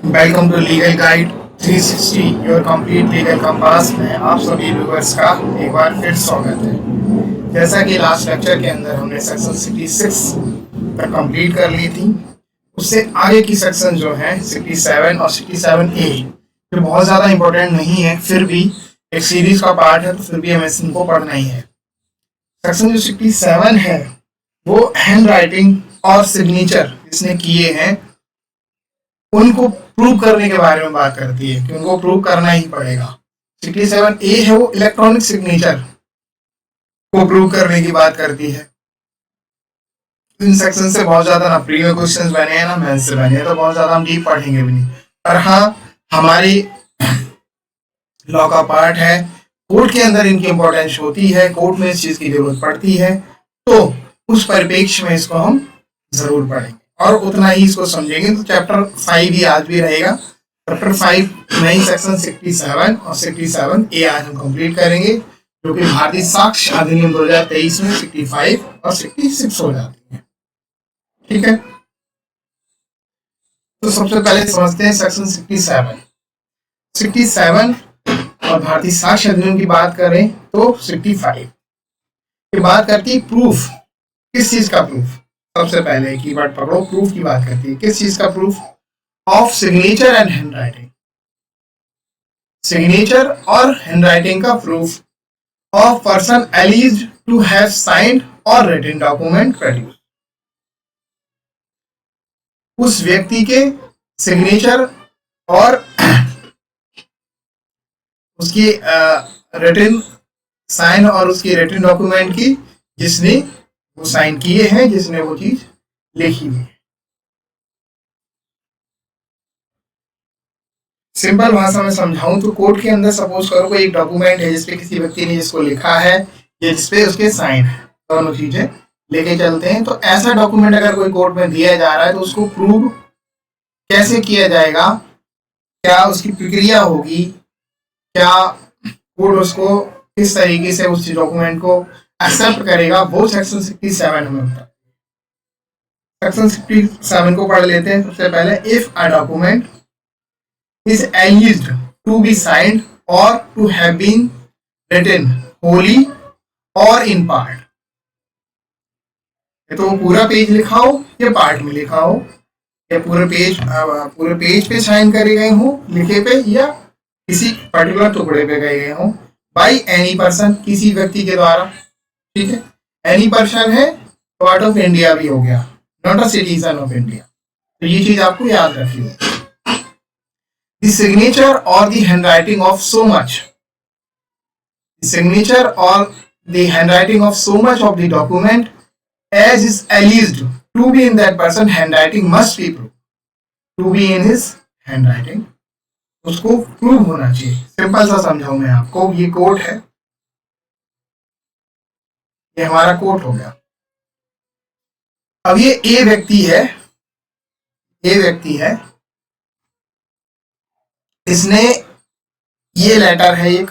Welcome to legal guide 360 your complete legal compass में आप सभी व्यूअर्स का एक बार फिर स्वागत है। जैसा कि लास्ट लेक्चर के अंदर हमने सेक्शन 66 तक कंप्लीट कर ली थी, उससे आगे की सेक्शन जो है 67 और 67A जो बहुत ज़्यादा इम्पोर्टेंट नहीं है, फिर भी एक सीरीज का पार्ट है, तो फिर भी हमें इनको पढ़ना ही है। सेक्शन जो 67 है वो हैंड राइटिंग और सिग्नेचर जिसने किए हैं उनको प्रूव करने के बारे में बात करती है कि उनको प्रूव करना ही पड़ेगा। 67A है वो इलेक्ट्रॉनिक सिग्नेचर को प्रूव करने की बात करती है। इन सेक्शन से बहुत ज्यादा ना प्रीवियस क्वेश्चंस बने हैं ना मेंस से बने हैं, तो बहुत ज्यादा हम डीप पढ़ेंगे भी नहीं। पर हाँ, हमारी लॉ का पार्ट है, कोर्ट के अंदर इनकी इंपॉर्टेंस होती है, कोर्ट में इस चीज की जरूरत पड़ती है, तो उस परिप्रेक्ष्य में इसको हम जरूर पढ़ेंगे और उतना ही इसको समझेंगे। तो चैप्टर 5 ही आज भी रहेगा। चैप्टर 5 नई सेक्शन 67 और 67A आज हम कंप्लीट करेंगे, जो कि भारतीय साक्ष्य अधिनियम 2023 में 65 और 66 हो जाती है। ठीक है, तो सबसे पहले समझते हैं सेक्शन 67 और भारतीय साक्ष्य अधिनियम की बात करें तो 65 की बात करती है प्रूफ। किस चीज का प्रूफ? सबसे पहले कीवर्ड पकड़ो, प्रूफ की बात करती है। किस चीज का proof? Of signature and hand writing. Signature और हैंड राइटिंग का proof of person alleged to have signed और रिटन डॉक्यूमेंट प्रोड्यूस। उस व्यक्ति के सिग्नेचर और उसकी रिटन साइन और उसकी रिटन डॉक्यूमेंट की जिसने वो साइन किए हैं, जिसने वो चीज लिखी हुई है। सिंपल भाषा में समझाऊं तो कोर्ट के अंदर सपोज करो कोई एक डॉक्यूमेंट है जिसपे किसी व्यक्ति ने जिसको लिखा है या जिसपे उसके साइन है, दोनों चीजें लेके चलते हैं। तो ऐसा डॉक्यूमेंट अगर कोई कोर्ट में दिया जा रहा है तो उसको प्रूव कैसे किया जाएगा, क्या उसकी प्रक्रिया होगी, क्या कोर्ट उसको किस तरीके से उस डॉक्यूमेंट को एक्सेप्ट करेगा, वो सेक्शन 67 में होता है। सेक्शन 67 को पढ़ लेते हैं। सबसे पहले, if a document is alleged to be signed or to have been written wholly or in part। तो पूरा पेज लिखा हो या पार्ट में लिखा हो, या पूरे पेज पे साइन करे गए हो लिखे पे, या किसी पर्टिकुलर टुकड़े पे गए गए हो, बाई एनी पर्सन, किसी व्यक्ति के द्वारा। ठीक है, एनी पर्सन है तो आउट ऑफ इंडिया भी हो गया, not a citizen of India. तो ये चीज आपको याद रखिए। The signature or the handwriting of so much, the signature or the handwriting of so much of the document as is alleged to be in that person handwriting must be proved to be in his handwriting। उसको prove होना चाहिए। Simple सा समझाऊं मैं आपको, ये court है, ये हमारा कोर्ट हो गया। अब ये ए व्यक्ति है, इसने ये लेटर है एक,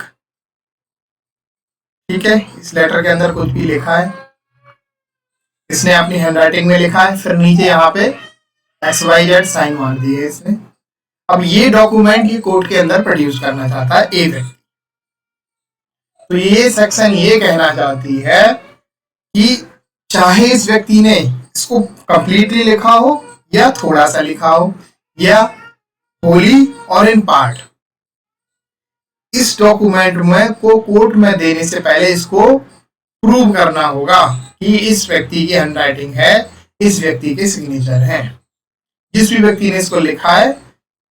ठीक है, इस लेटर के अंदर कुछ भी लिखा है, इसने अपनी हैंडराइटिंग में लिखा है, फिर नीचे यहाँ पे XYZ साइन मार दिए इसने। अब ये डॉक्यूमेंट ये कोर्ट के अंदर प्रोड्यूस करना चाहता है ए व्यक्ति। तो ये सेक्शन ये कहना चाहती है कि चाहे इस व्यक्ति ने इसको कंप्लीटली लिखा हो या थोड़ा सा लिखा हो या होली और इन पार्ट, इस डॉक्यूमेंट में को कोर्ट में देने से पहले इसको प्रूव करना होगा कि इस व्यक्ति की हैंडराइटिंग है, इस व्यक्ति के सिग्नेचर है। जिस भी व्यक्ति ने इसको लिखा है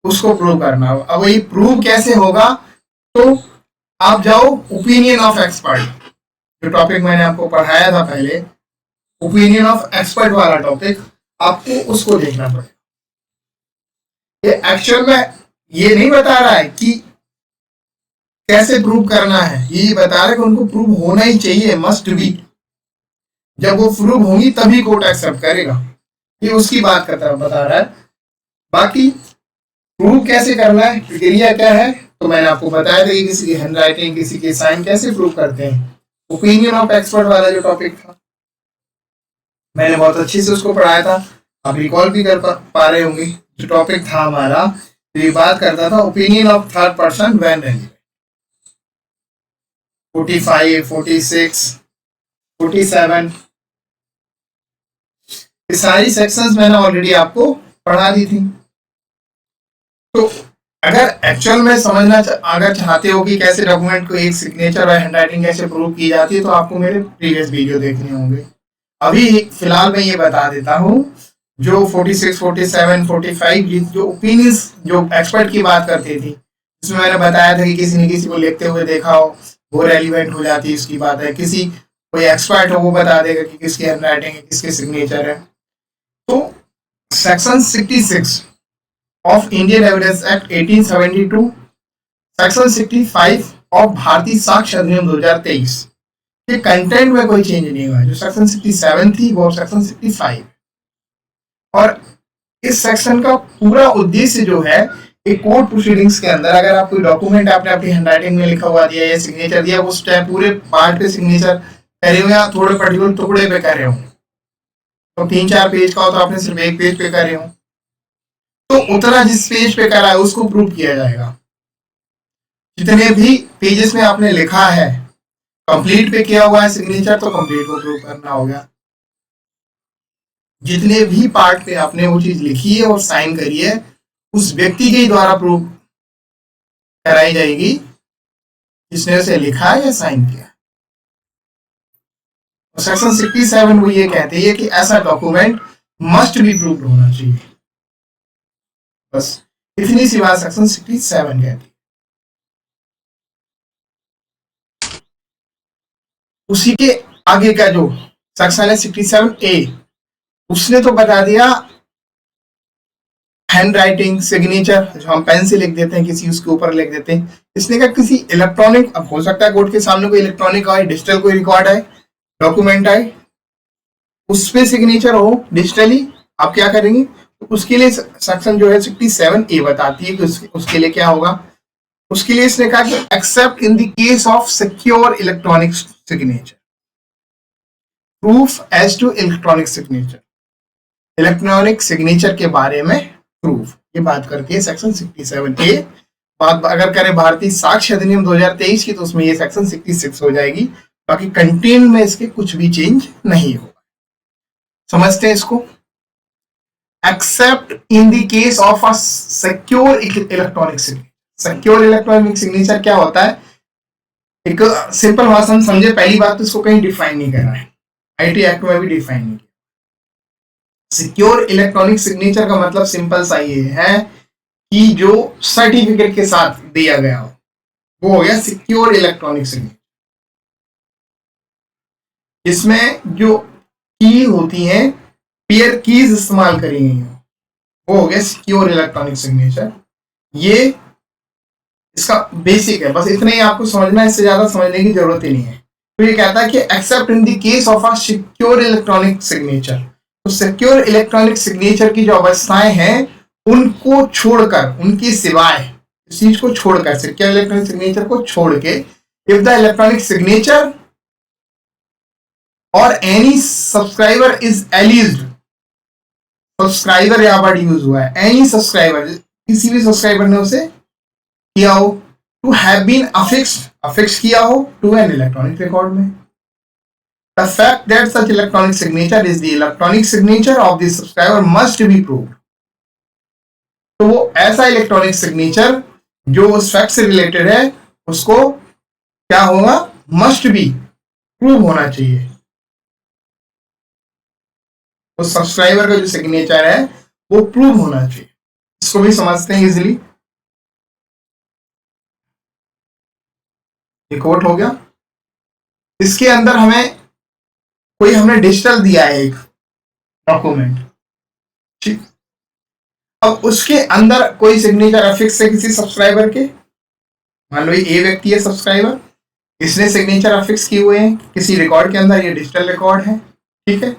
उसको प्रूव करना होगा। अब ये प्रूव कैसे होगा? तो आप जाओ ओपिनियन ऑफ एक्सपर्ट, जो टॉपिक मैंने आपको पढ़ाया था पहले, ओपिनियन ऑफ एक्सपर्ट वाला टॉपिक, आपको उसको देखना पड़ेगा। ये एक्चुअल में ये नहीं बता रहा है कि कैसे प्रूव करना है, ये बता रहा है कि उनको प्रूव होना ही चाहिए, मस्ट बी। जब वो प्रूव होंगी तभी कोर्ट एक्सेप्ट करेगा, ये उसकी बात बता रहा है। बाकी प्रूव कैसे करना है, प्रक्रिया क्या है, तो मैंने आपको बताया था कि किसी की हैंडराइटिंग, किसी के साइन कैसे प्रूव करते हैं। ओपिनियन ऑफ एक्सपर्ट वाला जो टॉपिक था मैंने बहुत अच्छे से उसको पढ़ाया था, आप रिकॉल भी कर पा रहे होंगे। जो टॉपिक था हमारा तो ये बात करता था opinion of third person when relevant. 45, 46, 47 ये सारी सेक्शंस मैंने ऑलरेडी आपको पढ़ा दी थी। तो अगर एक्चुअल में समझना अगर चाहते हो कि कैसे डॉक्यूमेंट को एक सिग्नेचर और हैंडराइटिंग कैसे प्रूव की जाती है, तो आपको मेरे प्रीवियस वीडियो देखने होंगे। अभी फिलहाल मैं ये बता देता हूँ, जो 46, 47, 45 जो ओपिनियंस जो एक्सपर्ट की बात करती थी, इसमें मैंने बताया था कि किसी ने किसी को लिखते हुए देखा हो, वो रेलिवेंट हो जाती है, इसकी बात है। किसी कोई एक्सपर्ट हो वो बता देगा कि किसकी हैंडराइटिंग है, किसके सिग्नेचर है। तो section 66 of Indian evidence act 1872, section 65 of भारतीय साक्ष्य अधिनियम 2023 के कंटेंट में कोई चेंज नहीं हुआ है। जो सेक्शन 67 थी वो सेक्शन 65, और इस सेक्शन का पूरा उद्देश्य जो है, एक कोर्ट प्रोसीडिंग्स के अंदर अगर आप कोई डॉक्यूमेंट आपने अपनी हैंडराइटिंग में लिखा हुआ दिया या सिग्नेचर दिया, उस टाइम पूरे पार्ट पे सिग्नेचर करे हो या थोड़े पर्टिकुलर टुकड़े पे करे हो, तो 3-4 पेज का हो तो आपने सिर्फ एक पेज पे करे हो, तो उतना जिस पेज पे करा है उसको प्रूव किया जाएगा। जितने भी पेजेस में आपने लिखा है, कंप्लीट पे किया हुआ है सिग्नेचर, तो कंप्लीट को प्रूव करना होगा। जितने भी पार्ट पे आपने वो चीज लिखी है और साइन करी है, उस व्यक्ति के द्वारा प्रूव कराई जाएगी जिसने उसे लिखा है या साइन किया। सेक्शन 67 वो ये कहती है कि ऐसा डॉक्यूमेंट मस्ट बी प्रूव्ड होना चाहिए। बस इतनी सी बात सेक्शन 67 कहती है। उसी के आगे का जो सेक्शन है 67A, उसने तो बता दिया हैंड राइटिंग सिग्नेचर, जो हम पेन से लिख देते हैं, किसी उसके ऊपर लिख देते हैं। इसने कहा किसी इलेक्ट्रॉनिक, अब हो सकता है कोर्ट के सामने कोई इलेक्ट्रॉनिक आए, डिजिटल कोई रिकॉर्ड आए, डॉक्यूमेंट आए, उस पे सिग्नेचर हो डिजिटली, आप क्या करेंगे? तो उसके लिए सेक्शन जो है 67A बताती है कि उसके लिए क्या होगा। उसके लिए इसने कहा कि except in the case of secure electronic signature, proof as to electronic signature, electronic signature के बारे में प्रूफ, ये बात करती है सेक्शन 67A। बात अगर करें भारतीय साक्ष्य अधिनियम 2023 की, तो उसमें ये सेक्शन 66 हो जाएगी। बाकी कंटेंट में इसके कुछ भी चेंज नहीं होगा। समझते हैं इसको? Accept in the case of a secure electronic signature. Secure electronic signature क्या होता है? एक सिंपल भाषा में समझे। पहली बात तो इसको कहीं डिफाइन नहीं करना है, आईटी एक्ट में भी डिफाइन नहीं किया। सिक्योर इलेक्ट्रॉनिक सिग्नेचर का मतलब सिंपल सा ये है कि जो सर्टिफिकेट के साथ दिया गया हो, वो हो गया सिक्योर इलेक्ट्रॉनिक सिग्नेचर। इसमें जो की होती है, पेयर कीज इस्तेमाल करी गई हो, वो हो गया सिक्योर इलेक्ट्रॉनिक सिग्नेचर। ये इसका बेसिक है, बस इतना ही आपको समझना है, इससे ज्यादा समझने की जरूरत ही नहीं है। तो ये कहता है कि except in the case of a secure electronic signature, तो सिक्योर इलेक्ट्रॉनिक सिग्नेचर की जो अवस्थाएं हैं उनको छोड़कर, उनकी सिवाय, इस चीज को छोड़कर, सिक्योर इलेक्ट्रॉनिक सिग्नेचर को छोड़ के, इफ द इलेक्ट्रॉनिक सिग्नेचर और एनी सब्सक्राइबर इज एलिज्ड, सब्सक्राइबर यहां पर यूज हुआ है, एनी सब्सक्राइबर, किसी भी सब्सक्राइबर ने उसे किया हो, टू हैव बीन अफिक्स्ड किया हो टू एन इलेक्ट्रॉनिक रिकॉर्ड में, the fact that such electronic signature is the electronic signature of the subscriber must be proved। तो वो ऐसा इलेक्ट्रॉनिक सिग्नेचर जो उस फैक्ट से रिलेटेड है, उसको क्या होगा? मस्ट बी प्रूव होना चाहिए। उस सब्सक्राइबर का जो सिग्नेचर है वो प्रूव होना चाहिए। इसको भी समझते हैं इजीली। रिकॉर्ड हो गया। इसके अंदर हमें कोई हमने डिजिटल दिया है एक डॉक्यूमेंट, ठीक, अब उसके अंदर कोई सिग्नेचर अफिक्स है किसी सब्सक्राइबर के। मान लो ये व्यक्ति है सब्सक्राइबर, इसने सिग्नेचर अफिक्स किए हुए हैं किसी रिकॉर्ड के अंदर, ये डिजिटल रिकॉर्ड है, ठीक है।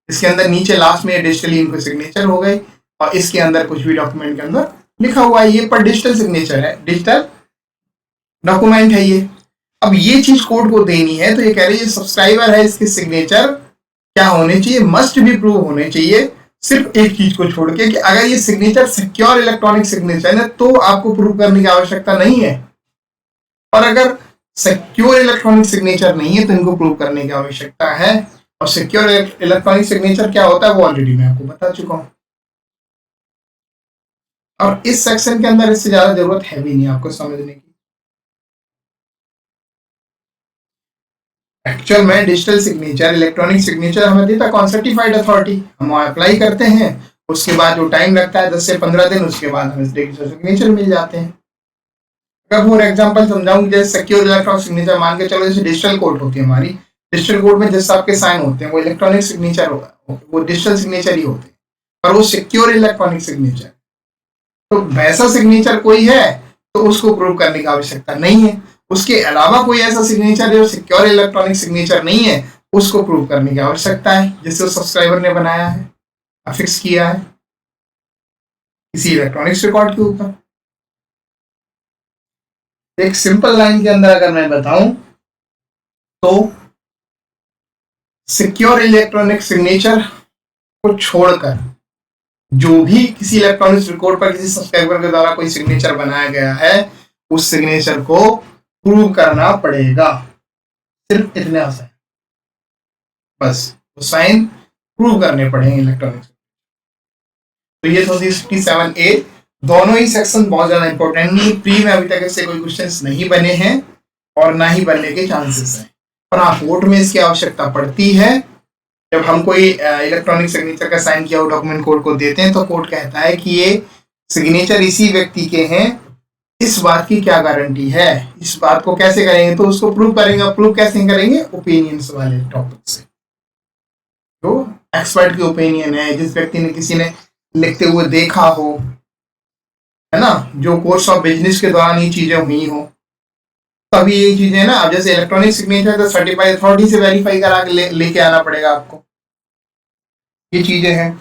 इसके अंदर नीचे लास्ट में डिजिटली इनको सिग्नेचर हो गई, और इसके अंदर कुछ भी डॉक्यूमेंट के अंदर लिखा हुआ है, ये पर डिजिटल सिग्नेचर है, डिजिटल डॉक्यूमेंट है ये। अब ये चीज कोर्ट को देनी है, तो ये कह रही है सब्सक्राइबर है, इसके सिग्नेचर क्या होने चाहिए? मस्ट भी प्रूव होने चाहिए, सिर्फ एक चीज को छोड़ के कि अगर ये सिग्नेचर सिक्योर इलेक्ट्रॉनिक सिग्नेचर है तो आपको प्रूव करने की आवश्यकता नहीं है, और अगर सिक्योर इलेक्ट्रॉनिक सिग्नेचर नहीं है तो इनको प्रूव करने की आवश्यकता है। और सिक्योर इलेक्ट्रॉनिक सिग्नेचर क्या होता है वो ऑलरेडी मैं आपको बता चुका हूं, और इस सेक्शन के अंदर इससे ज्यादा जरूरत है भी नहीं आपको समझने की। एक्चुअल में डिजिटल सिग्नेचर इलेक्ट्रॉनिक सिग्नेचर हमें देता कौन, सर्टिफाइड अथॉरिटी। हम अप्लाई करते हैं, उसके बाद जो टाइम लगता है 10 से 15 दिन, उसके बाद हमें डिजिटल सिग्नेचर मिल जाते हैं। अगर फॉर एग्जांपल समझाऊं, जैसे सिक्योर इलेक्ट्रॉनिक सिग्नेचर मान के चलो, जैसे डिजिटल कोड होती है हमारी, डिजिटल कोड में जैसे आपके साइन होते हैं वो इलेक्ट्रॉनिक सिग्नेचर होगा, वो डिजिटल सिग्नेचर ही होते हैं, और वो सिक्योर इलेक्ट्रॉनिक सिग्नेचर। तो वैसा सिग्नेचर कोई है तो उसको प्रूव करने की आवश्यकता नहीं है। उसके अलावा कोई ऐसा सिग्नेचर है जो सिक्योर इलेक्ट्रॉनिक सिग्नेचर नहीं है, उसको प्रूव करने की आवश्यकता है, जिसे सब्सक्राइबर ने बनाया है, अफिक्स किया है किसी इलेक्ट्रॉनिक्स रिकॉर्ड के ऊपर। एक सिंपल लाइन के अंदर अगर मैं बताऊं तो सिक्योर इलेक्ट्रॉनिक सिग्नेचर को छोड़कर जो भी किसी इलेक्ट्रॉनिक्स रिकॉर्ड पर किसी सब्सक्राइबर के द्वारा कोई सिग्नेचर बनाया गया है, उस सिग्नेचर को प्रूव करना पड़ेगा। सिर्फ इतना सा, बस वो साइन प्रूव करने पड़ेंगे इलेक्ट्रॉनिक्स। तो ये तो 57A, दोनों ही सेक्शन बहुत ज्यादा इंपॉर्टेंट नहीं, प्री में अभी तक इससे कोई क्वेश्चंस नहीं बने हैं और ना ही बनने के चांसेस हैं, पर हाँ कोर्ट में इसकी आवश्यकता पड़ती है। जब हम कोई इलेक्ट्रॉनिक सिग्नेचर का साइन किया हुआ डॉक्यूमेंट कोर्ट को देते हैं तो कोर्ट कहता है कि ये सिग्नेचर इसी व्यक्ति के हैं, इस बात की क्या गारंटी है, इस बात को कैसे करेंगे, तो उसको प्रूव करेंगे। प्रूव कैसे करेंगे, ओपिनियंस वाले टॉपिक से, जो एक्सपर्ट की ओपिनियन है, जिस व्यक्ति ने किसी ने लिखते हुए देखा हो, है ना, जो कोर्स ऑफ बिजनेस के दौरान ये चीजें हुई हो, तभी ये चीजें ना। अब जैसे इलेक्ट्रॉनिक सिग्नेचर तो सर्टिफाइड अथॉरिटी से वेरीफाई करा के लेके आना पड़ेगा आपको, ये चीजें हैं।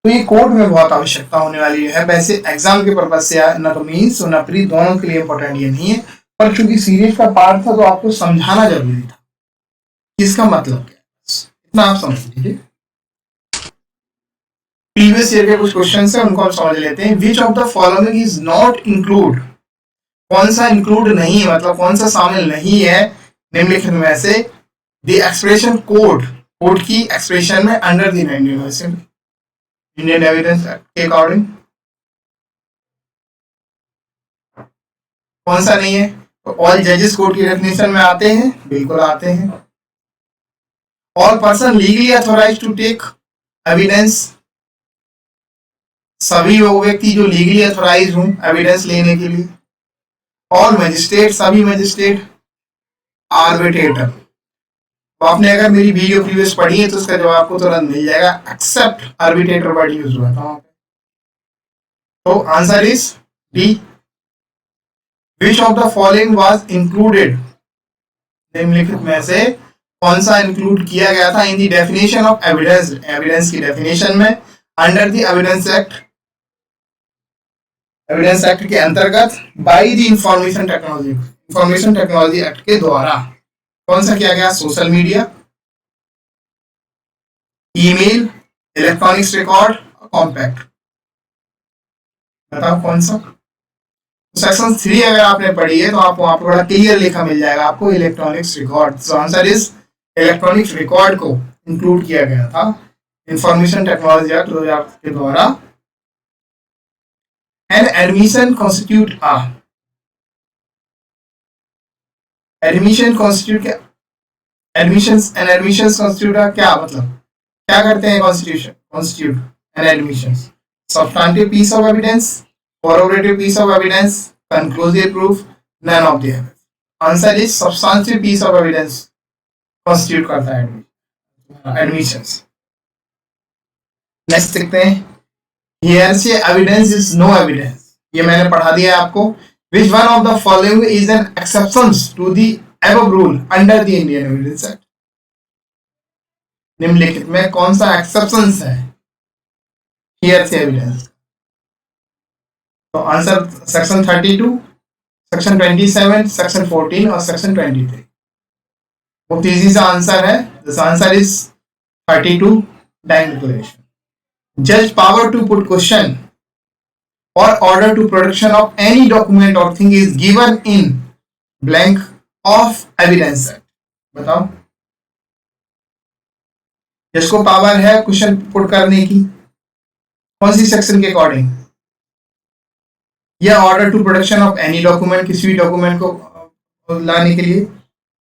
तो ये कोर्ट में बहुत आवश्यकता होने वाली है। वैसे एग्जाम के पर्पज से ना तो मीन्स और ना प्री दोनों के लिए इंपॉर्टेंट ये नहीं है, पर चूंकि सीरीज का पार्ट था तो आपको समझाना जरूरी था इसका मतलब क्या है, इतना आप समझ लीजिए। प्रीवियस ईयर के कुछ क्वेश्चन है उनको हम समझ लेते हैं। Which of the following is not include, कौन सा इंक्लूड नहीं है, मतलब कौन सा शामिल नहीं है निम्नलिखित में से द एक्सप्रेशन कोड, कोड की एक्सप्रेशन में under the Indian evidence act के अकॉर्डिंग। कौन सा नहीं है, तो ऑल जजेस कोड की डेफिनेशन में आते हैं, बिल्कुल आते हैं। All person legally authorize to take evidence, सभी वो व्यक्ति जो लीगली अथोराइज हूं एविडेंस लेने के लिए। ऑल मजिस्ट्रेट, सभी मजिस्ट्रेट। आर्बिट्रेटर, तो आपने अगर मेरी वीडियो प्रीवियस पढ़ी है तो उसका जवाब आपको तुरंत मिल जाएगा, एक्सेप्ट आर्बिट्रेटर वर्ड यूज हुआ था। तो answer is D. Which of the following was included, निम्नलिखित में से कौन सा इंक्लूड किया गया था in the definition of evidence, evidence की डेफिनेशन में under the evidence act, evidence act के अंतर्गत by the information technology, information technology act के द्वारा। कौन सा किया गया, social media, email, electronics record, compact, बताओ कौन सा। सेक्शन 3 अगर आपने पढ़ी है तो आप वहां पर बड़ा क्लियर लिखा मिल जाएगा आपको, electronics record. So answer is electronics record को इंक्लूड किया गया था इंफॉर्मेशन टेक्नोलॉजी एक्ट 2000 के द्वारा। An admission constitute ah, admission constitute क्या, एडमिशंस एंड एडमिशंस कॉन्स्टिट्यूट का क्या मतलब, क्या करते हैं constitution, constitute and admissions, substantive piece of evidence, corroborative piece of evidence, conclusive proof, none of the above. Answer is substantive piece of evidence constitute करता है admissions. Next देखते हैं, hearsay evidence is no evidence. ये मैंने पढ़ा दिया है आपको। Which one of the following is an exceptions to the above rule under the Indian Evidence Act? निम्नलिखित में कौन सा exceptions है hearsay evidence? तो आंसर सेक्शन 32, सेक्शन 27, सेक्शन 14 और सेक्शन 23। बहुत इजी सा आंसर है। This answer is 32, Bank declaration. Judge power to put question or order to production of any document or thing is given in blank of evidence act. बताओ, जिसको power है question put करने की, कौन सी section के according? या order to production of any document, किसी भी डॉक्यूमेंट को लाने के लिए,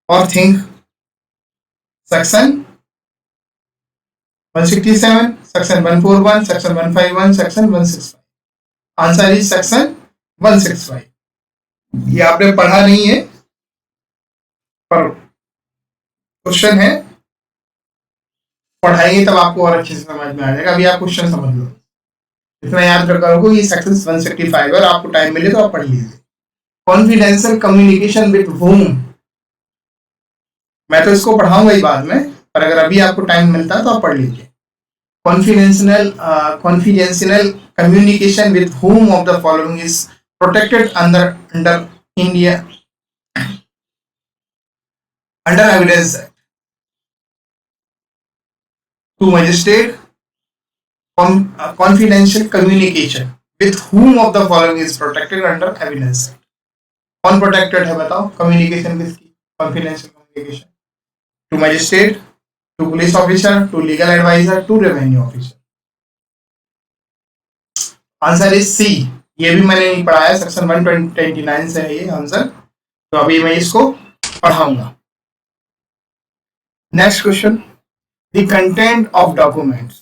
और think section 167, section 141, section 151, section 165. Answer is section 165. ये आपने पढ़ा नहीं है पर क्वेश्चन है, पढ़ाएंगे तब आपको और अच्छे से समझ में आ जाएगा. अभी आप क्वेश्चन समझ लो, इतना याद रखो. ये सेक्शन 165 और आपको टाइम मिले तो आप पढ़ लीजिए. कॉन्फिडेंशियल कम्युनिकेशन विद होम, मैं तो इसको पढ़ाऊंगा ही बाद में, पर अगर अभी आपको टाइम मिलता है तो आप पढ़ लीजिए. confidential communication with whom of the following is protected under India under Evidence Act? To magistrate. Confidential communication with whom of the following is protected under Evidence Act? कौन protected है बताओ? communication किसकी? confidential communication to magistrate, to police officer, to legal advisor, to revenue officer. Answer is C. ये भी मैंने नहीं पढ़ाया, section 129 से है ये आंसर, तो अभी मैं इसको पढ़ाऊंगा. Next question, the content of documents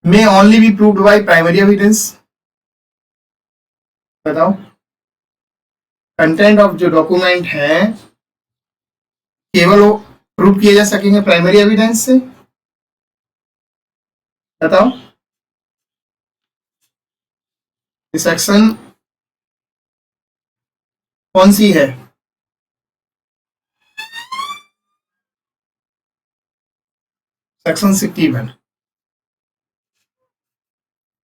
may only be proved by primary evidence. बताओ, कंटेंट ऑफ जो डॉक्यूमेंट है केवल वो प्रूव किए जा सकेंगे प्राइमरी एविडेंस से. बताओ, सेक्शन कौन सी है? Section 61.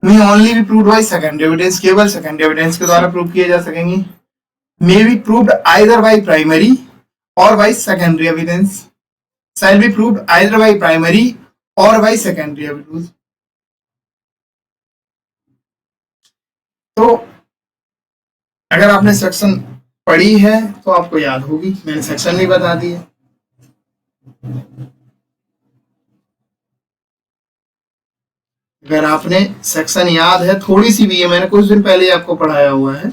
May only be proved by second evidence, केवल सेकंड एविडेंस के द्वारा प्रूव किए जा सकेंगे. May be proved either by primary or by secondary evidence. Shall be proved either by primary or by secondary evidence. तो अगर आपने section पढ़ी है तो आपको याद होगी, मैंने सेक्शन भी बता दिए. अगर आपने सेक्शन याद है, थोड़ी सी भी है, मैंने कुछ दिन पहले आपको पढ़ाया हुआ है,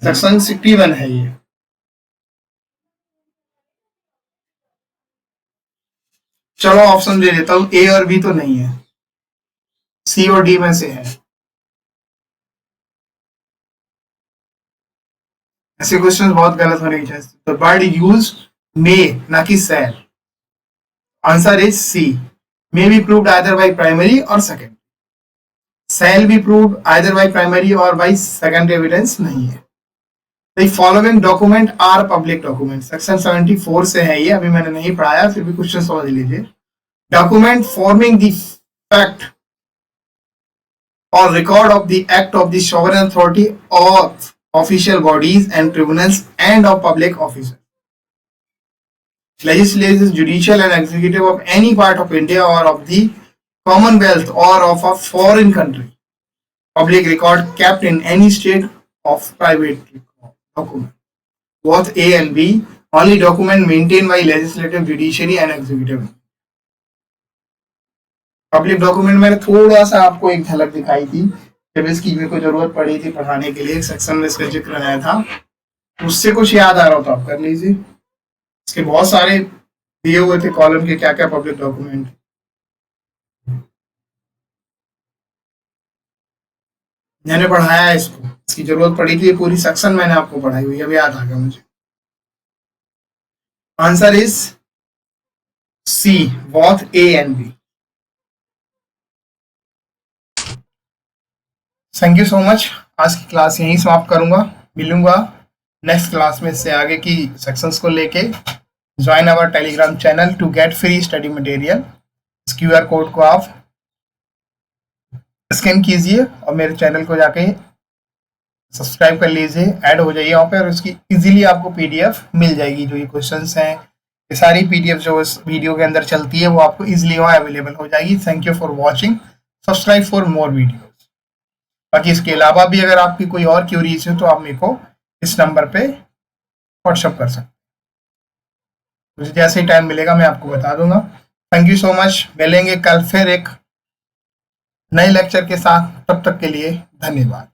सेक्शन 61 है ये. चलो ऑप्शन दे देता हूं, ए और बी तो नहीं है, सी और डी में से है. ऐसे क्वेश्चन बहुत गलत होने की chance. The word use may, ना कि shall. Answer is C. May be proved either by primary or second. Shall be proved either by primary or by secondary evidence नहीं है. The following document are public document. Section 74 से है ये, अभी मैंने नहीं पढ़ाया, फिर भी क्वेश्चन समझ लीजिए. Document forming the fact or record of the act of the sovereign authority of official bodies and tribunals and of public officers. Legislative, judicial and executive of any part of India or of the Commonwealth or of a foreign country. Public record kept in any state of private document. Both A and B, only document maintained by legislative, judiciary and executive. Public document मैंने थोड़ा सा आपको एक झलक दिखाई थी जब इसकी मेरे को जरूरत पड़ी थी पढ़ाने के लिए, एक सेक्शन में इसका जिक्र आया था, उससे कुछ याद आ रहा हो तो आप कर लीजिए. इसके बहुत सारे दिए हुए थे कॉलम के, क्या क्या पब्लिक डॉक्यूमेंट. मैंने पढ़ाया है इसको, इसकी जरूरत पड़ी थी, पूरी सेक्शन मैंने आपको पढ़ाई हुई, अभी याद आ गया मुझे. Answer is C, both A and B. Thank you so much. आज की क्लास यहीं समाप्त करूंगा, मिलूंगा नेक्स्ट क्लास में से आगे की सेक्शंस को लेके. Join our Telegram channel to get free study material. इस QR कोड को आप स्कैन कीजिए और मेरे चैनल को जाके सब्सक्राइब कर लीजिए, ऐड हो जाइए वहाँ पे, और उसकी इजीली आपको PDF मिल जाएगी. जो ये क्वेश्चंस हैं, ये सारी पीडीएफ जो इस वीडियो के अंदर चलती है वो आपको इजिली वहाँ अवेलेबल हो जाएगी। Thank you for watching, subscribe for more videos. बाकी इसके अलावा भी अगर आपकी कोई और क्यूरीज है तो आप मेरे को इस नंबर पे व्हाट्सअप कर सकते हैं। मुझे जैसे ही टाइम मिलेगा मैं आपको बता दूंगा। Thank you so much. मिलेंगे कल फिर एक नए लेक्चर के साथ, तब तक के लिए धन्यवाद।